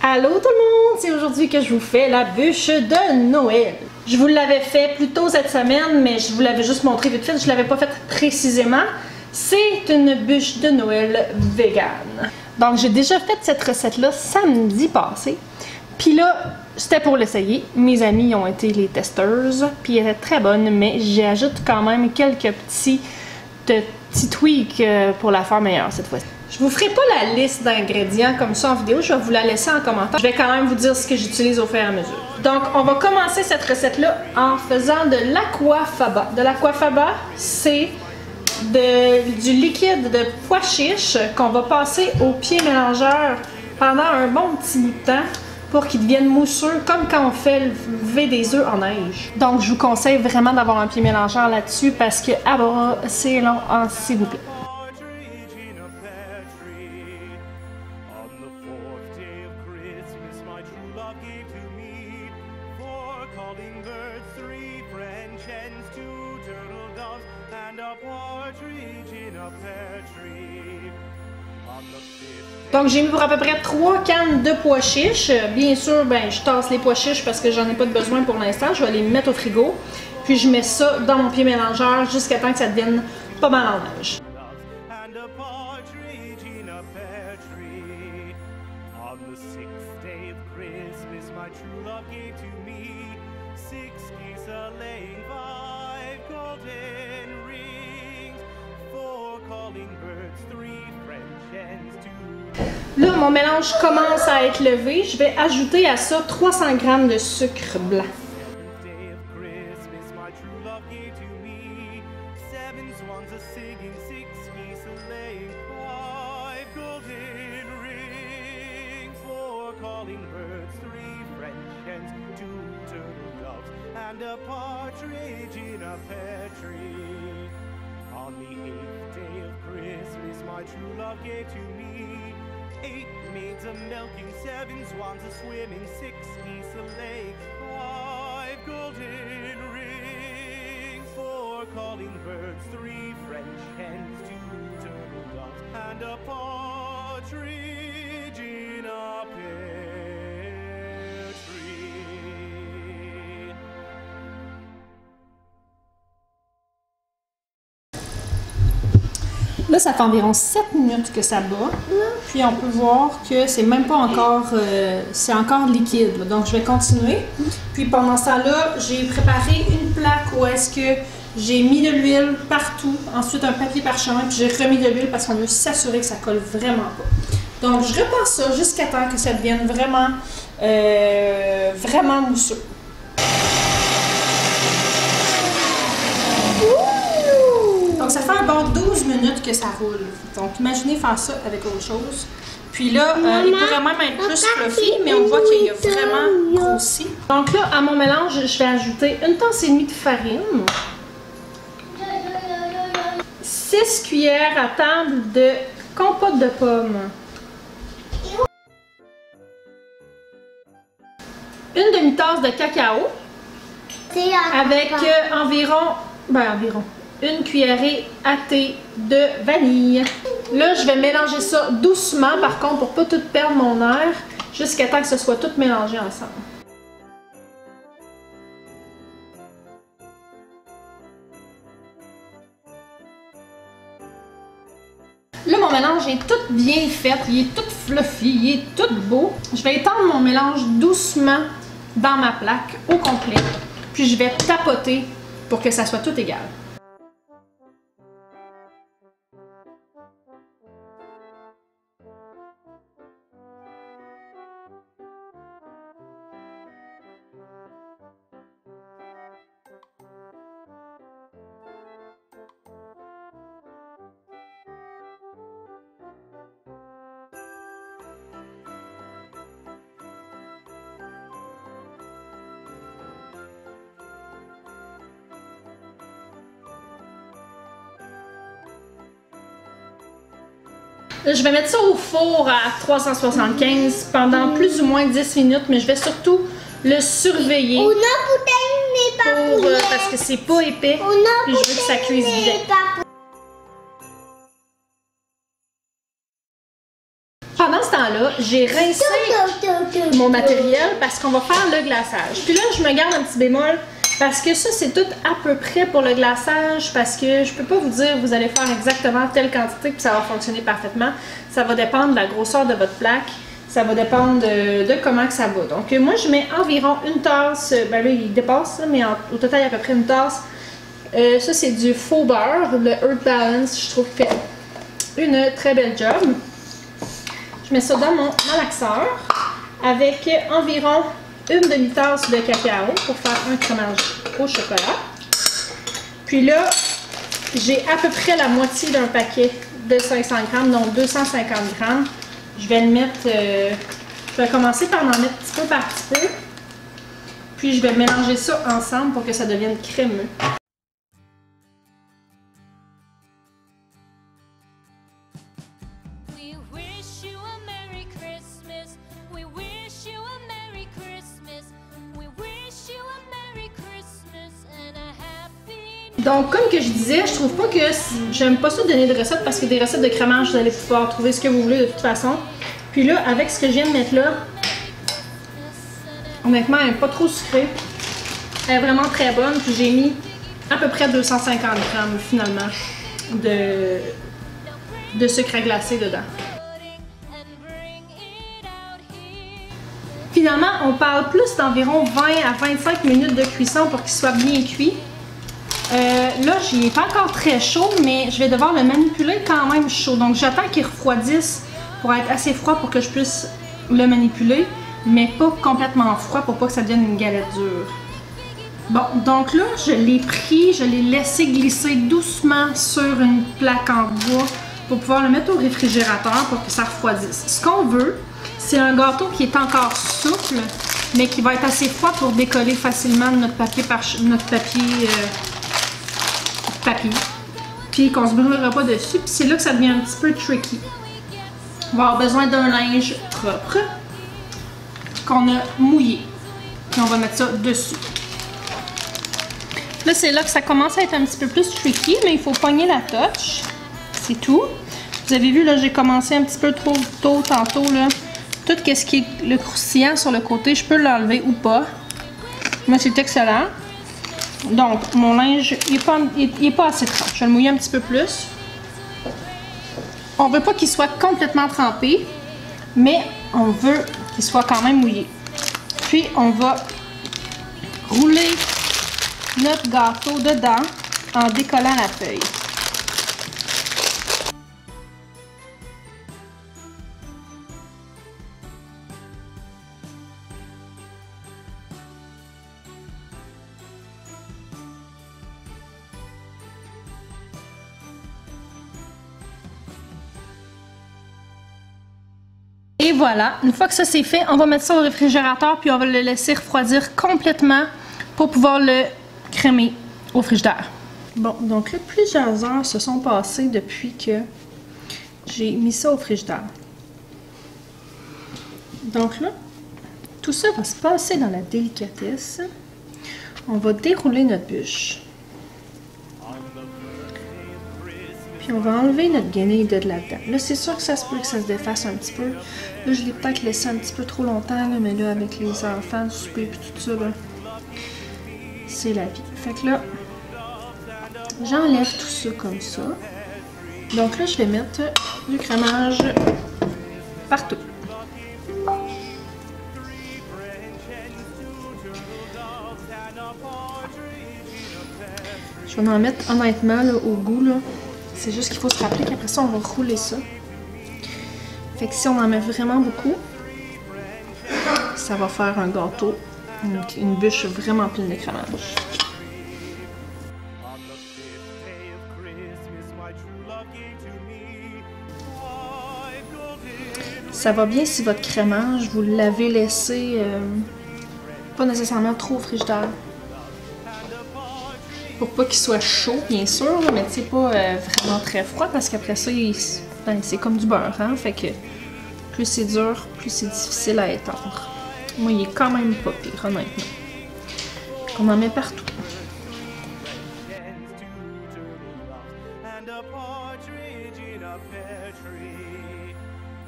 Allô tout le monde, c'est aujourd'hui que je vous fais la bûche de Noël. Je vous l'avais fait plus tôt cette semaine, mais je vous l'avais juste montré vite fait, je ne l'avais pas fait précisément. C'est une bûche de Noël vegan. Donc j'ai déjà fait cette recette-là samedi passé. Puis là, c'était pour l'essayer. Mes amis ont été les testeuses, puis elle est très bonne, mais j'ajoute quand même quelques petits tweaks pour la faire meilleure cette fois-ci. Je vous ferai pas la liste d'ingrédients comme ça en vidéo, je vais vous la laisser en commentaire. Je vais quand même vous dire ce que j'utilise au fur et à mesure. Donc, on va commencer cette recette-là en faisant de l'aquafaba. De l'aquafaba, c'est du liquide de pois chiches qu'on va passer au pied mélangeur pendant un bon petit bout de temps pour qu'ils deviennent mousseux, comme quand on fait lever des œufs en neige. Donc, je vous conseille vraiment d'avoir un pied mélangeur là-dessus parce que, ah bah, c'est long, s'il vous plaît. Donc j'ai mis pour à peu près 3 cannes de pois chiches. Bien sûr, ben, je tasse les pois chiches parce que j'en ai pas de besoin pour l'instant. Je vais les mettre au frigo. Puis je mets ça dans mon pied mélangeur jusqu'à temps que ça devienne pas mal en neige. Là, mon mélange commence à être levé. Je vais ajouter à ça 300 g de sucre blanc. Eight maids a milking, 7 swans a swimming, 6 geese a lake, 5 golden rings, 4 calling birds, 3 French hens, 2 turtle doves, and a partridge in a pear tree. Là, ça fait environ 7 minutes que ça bat. Puis on peut voir que c'est même pas encore, c'est encore liquide. Donc je vais continuer. Puis pendant ce temps-là, j'ai préparé une plaque où est-ce que j'ai mis de l'huile partout. Ensuite un papier parchemin, puis j'ai remis de l'huile parce qu'on veut s'assurer que ça colle vraiment pas. Donc je repasse ça jusqu'à temps que ça devienne vraiment, vraiment mousseux. Donc ça fait un bon 12 minutes que ça roule. Donc imaginez faire ça avec autre chose. Puis là, il pourrait même être plus fluffy, mais on voit qu'il a vraiment grossi. Donc là, à mon mélange, je vais ajouter une tasse et demie de farine. 6 cuillères à table de compote de pommes. Une demi-tasse de cacao. Avec environ une cuillerée à thé de vanille. Là, je vais mélanger ça doucement, par contre, pour pas tout perdre mon air, jusqu'à temps que ce soit tout mélangé ensemble. Là, mon mélange est tout bien fait, il est tout fluffy, il est tout beau. Je vais étendre mon mélange doucement dans ma plaque au complet, puis je vais tapoter pour que ça soit tout égal. Je vais mettre ça au four à 375 pendant plus ou moins 10 minutes, mais je vais surtout le surveiller parce que c'est pas épais et je veux que ça cuise bien. Pendant ce temps-là, voilà, j'ai rincé mon matériel parce qu'on va faire le glaçage. Puis là, je me garde un petit bémol parce que ça, c'est tout à peu près pour le glaçage parce que je peux pas vous dire vous allez faire exactement telle quantité puis ça va fonctionner parfaitement. Ça va dépendre de la grosseur de votre plaque. Ça va dépendre de comment que ça va. Donc, moi, je mets environ une tasse. Ben là, il dépasse, là, mais au total, il y a à peu près une tasse. Ça, c'est du faux beurre. Le Earth Balance, je trouve, fait une très belle job. Je mets ça dans mon malaxeur avec environ une demi-tasse de cacao pour faire un crémage au chocolat. Puis là, j'ai à peu près la moitié d'un paquet de 500 grammes, donc 250 grammes. Je vais le mettre, je vais commencer par en mettre petit peu par petit peu. Puis je vais mélanger ça ensemble pour que ça devienne crémeux. Donc, comme que je disais, je trouve pas que j'aime pas ça donner des recettes parce que des recettes de crémage, vous allez pouvoir trouver ce que vous voulez de toute façon. Puis là, avec ce que je viens de mettre là, honnêtement, elle n'est pas trop sucrée. Elle est vraiment très bonne. Puis j'ai mis à peu près 250 grammes finalement de sucre à glacer dedans. Finalement, on parle plus d'environ 20 à 25 minutes de cuisson pour qu'il soit bien cuit. Là, il n'est pas encore très chaud, mais je vais devoir le manipuler quand même chaud. Donc, j'attends qu'il refroidisse pour être assez froid pour que je puisse le manipuler, mais pas complètement froid pour pas que ça devienne une galette dure. Bon, donc là, je l'ai pris, je l'ai laissé glisser doucement sur une plaque en bois pour pouvoir le mettre au réfrigérateur pour que ça refroidisse. Ce qu'on veut, c'est un gâteau qui est encore souple, mais qui va être assez froid pour décoller facilement de notre papier, puis qu'on se brûlera pas dessus, puis c'est là que ça devient un petit peu tricky. On va avoir besoin d'un linge propre qu'on a mouillé, puis on va mettre ça dessus. Là, c'est là que ça commence à être un petit peu plus tricky, mais il faut pogner la touche, c'est tout. Vous avez vu, là, j'ai commencé un petit peu trop tôt tantôt, là. Tout ce qui est le croustillant sur le côté, je peux l'enlever ou pas. Moi, c'est excellent. Donc, mon linge, il est pas assez trempé. Je vais le mouiller un petit peu plus. On veut pas qu'il soit complètement trempé, mais on veut qu'il soit quand même mouillé. Puis, on va rouler notre gâteau dedans en décollant la feuille. Et voilà, une fois que ça c'est fait, on va mettre ça au réfrigérateur puis on va le laisser refroidir complètement pour pouvoir le crémer au frigidaire. Bon, donc là, plusieurs heures se sont passées depuis que j'ai mis ça au frigidaire. Donc là, tout ça va se passer dans la délicatesse. On va dérouler notre bûche. Puis on va enlever notre guenille de là-dedans. Là, c'est sûr que ça se peut que ça se défasse un petit peu. Là, je l'ai peut-être laissé un petit peu trop longtemps, là, mais là, avec les enfants, le souper et tout ça, là, c'est la vie. Fait que là, j'enlève tout ça comme ça. Donc là, je vais mettre du crémage partout. Je vais en mettre honnêtement là, au goût, là. C'est juste qu'il faut se rappeler qu'après ça, on va rouler ça. Fait que si on en met vraiment beaucoup, ça va faire un gâteau, une bûche vraiment pleine de crémage. Ça va bien si votre crémage, vous l'avez laissé pas nécessairement trop au frigidaire. Pour pas qu'il soit chaud, bien sûr, mais tu sais, pas vraiment très froid, parce qu'après ça, c'est comme du beurre, hein? Fait que plus c'est dur, plus c'est difficile à étendre. Moi, il est quand même pas pire, honnêtement. On en met partout.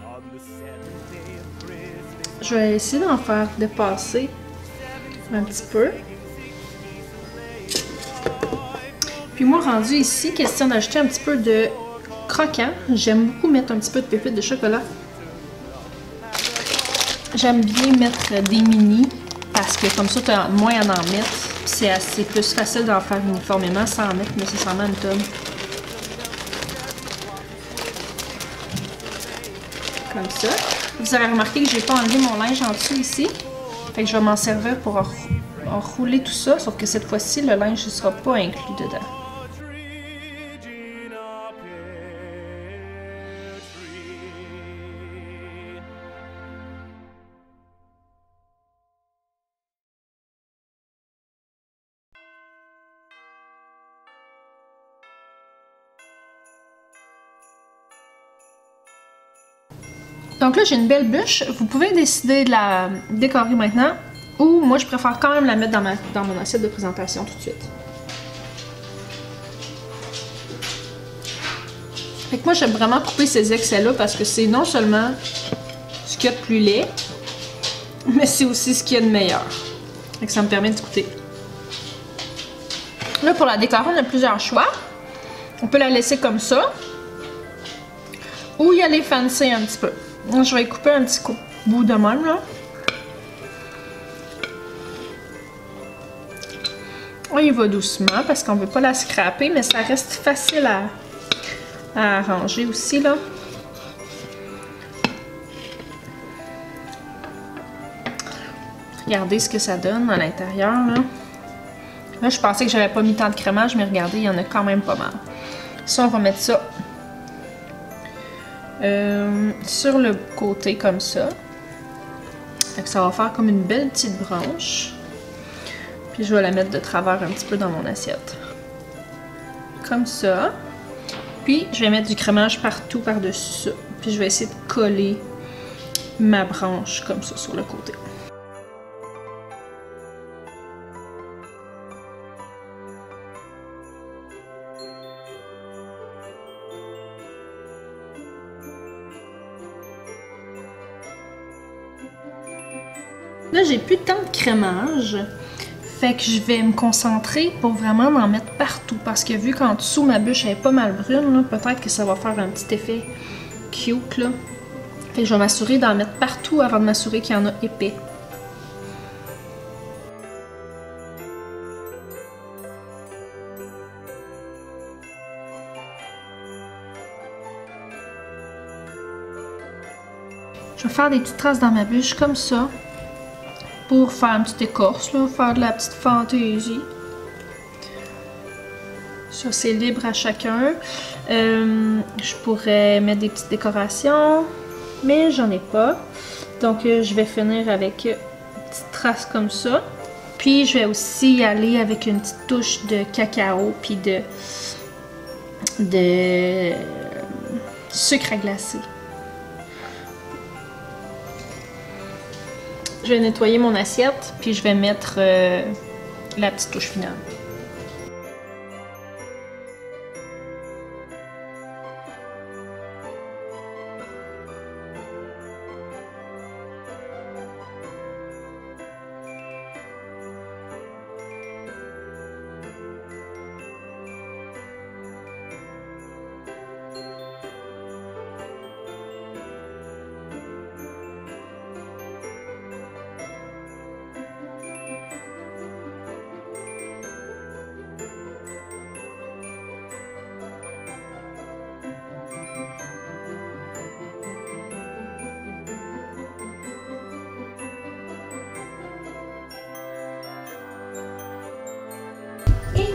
On the seventh day je vais essayer d'en faire dépasser un petit peu. Puis moi, rendu ici, question d'ajouter un petit peu de croquant. J'aime beaucoup mettre un petit peu de pépites de chocolat. J'aime bien mettre des mini parce que comme ça, tu as moins à en mettre. C'est assez plus facile d'en faire uniformément sans en mettre nécessairement une tonne. Comme ça. Vous avez remarqué que j'ai pas enlevé mon linge en dessous ici. Fait que je vais m'en servir pour enrouler tout ça, sauf que cette fois-ci, le linge ne sera pas inclus dedans. Donc là, j'ai une belle bûche. Vous pouvez décider de la décorer maintenant ou moi, je préfère quand même la mettre dans mon assiette de présentation tout de suite. Fait que moi, j'aime vraiment couper ces excès-là parce que c'est non seulement ce qu'il y a de plus laid, mais c'est aussi ce qu'il y a de meilleur. Fait que ça me permet de goûter. Là, pour la décorer, on a plusieurs choix. On peut la laisser comme ça ou y aller fancy un petit peu. Je vais couper un petit bout de même, là. On y va doucement parce qu'on ne veut pas la scraper, mais ça reste facile à arranger aussi, là. Regardez ce que ça donne à l'intérieur, là. Là, je pensais que j'avais pas mis tant de crémage, mais regardez, il y en a quand même pas mal. Ça, on va mettre ça sur le côté comme ça. Fait que ça va faire comme une belle petite branche. Puis je vais la mettre de travers un petit peu dans mon assiette. Comme ça. Puis je vais mettre du crémage partout par-dessus ça. Puis je vais essayer de coller ma branche comme ça sur le côté. Là, j'ai plus tant de crémage, fait que je vais me concentrer pour vraiment en mettre partout parce que vu qu'en dessous ma bûche est pas mal brune, peut-être que ça va faire un petit effet cute là. Fait que je vais m'assurer d'en mettre partout avant de m'assurer qu'il y en a épais. Je vais faire des petites traces dans ma bûche comme ça. Pour faire une petite écorce, là, faire de la petite fantaisie. Ça, c'est libre à chacun. Je pourrais mettre des petites décorations, mais j'en ai pas. Donc, je vais finir avec une petite trace comme ça. Puis, je vais aussi y aller avec une petite touche de cacao, puis de sucre à glacer. Je vais nettoyer mon assiette, puis je vais mettre la petite touche finale.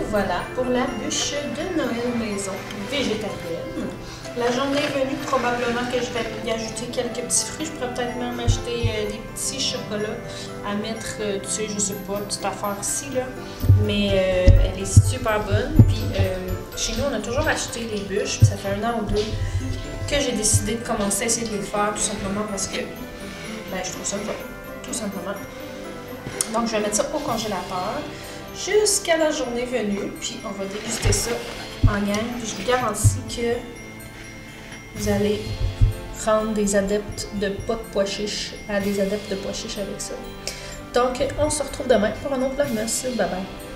Voilà pour la bûche de Noël maison végétarienne. La journée est venue, probablement que je vais y ajouter quelques petits fruits. Je pourrais peut-être même acheter des petits chocolats à mettre dessus, je sais pas, petite affaire ici là. Mais elle est super bonne. Puis chez nous, on a toujours acheté les bûches. Puis ça fait 1 an ou 2 que j'ai décidé de commencer à essayer de les faire, tout simplement parce que je trouve ça bon, tout simplement. Donc je vais mettre ça au congélateur jusqu'à la journée venue, puis on va déguster ça en gang, puis je vous garantis que vous allez rendre des adeptes de pas de pois chiches à des adeptes de pois chiches avec ça. Donc, on se retrouve demain pour un autre vlogmas. Bye bye!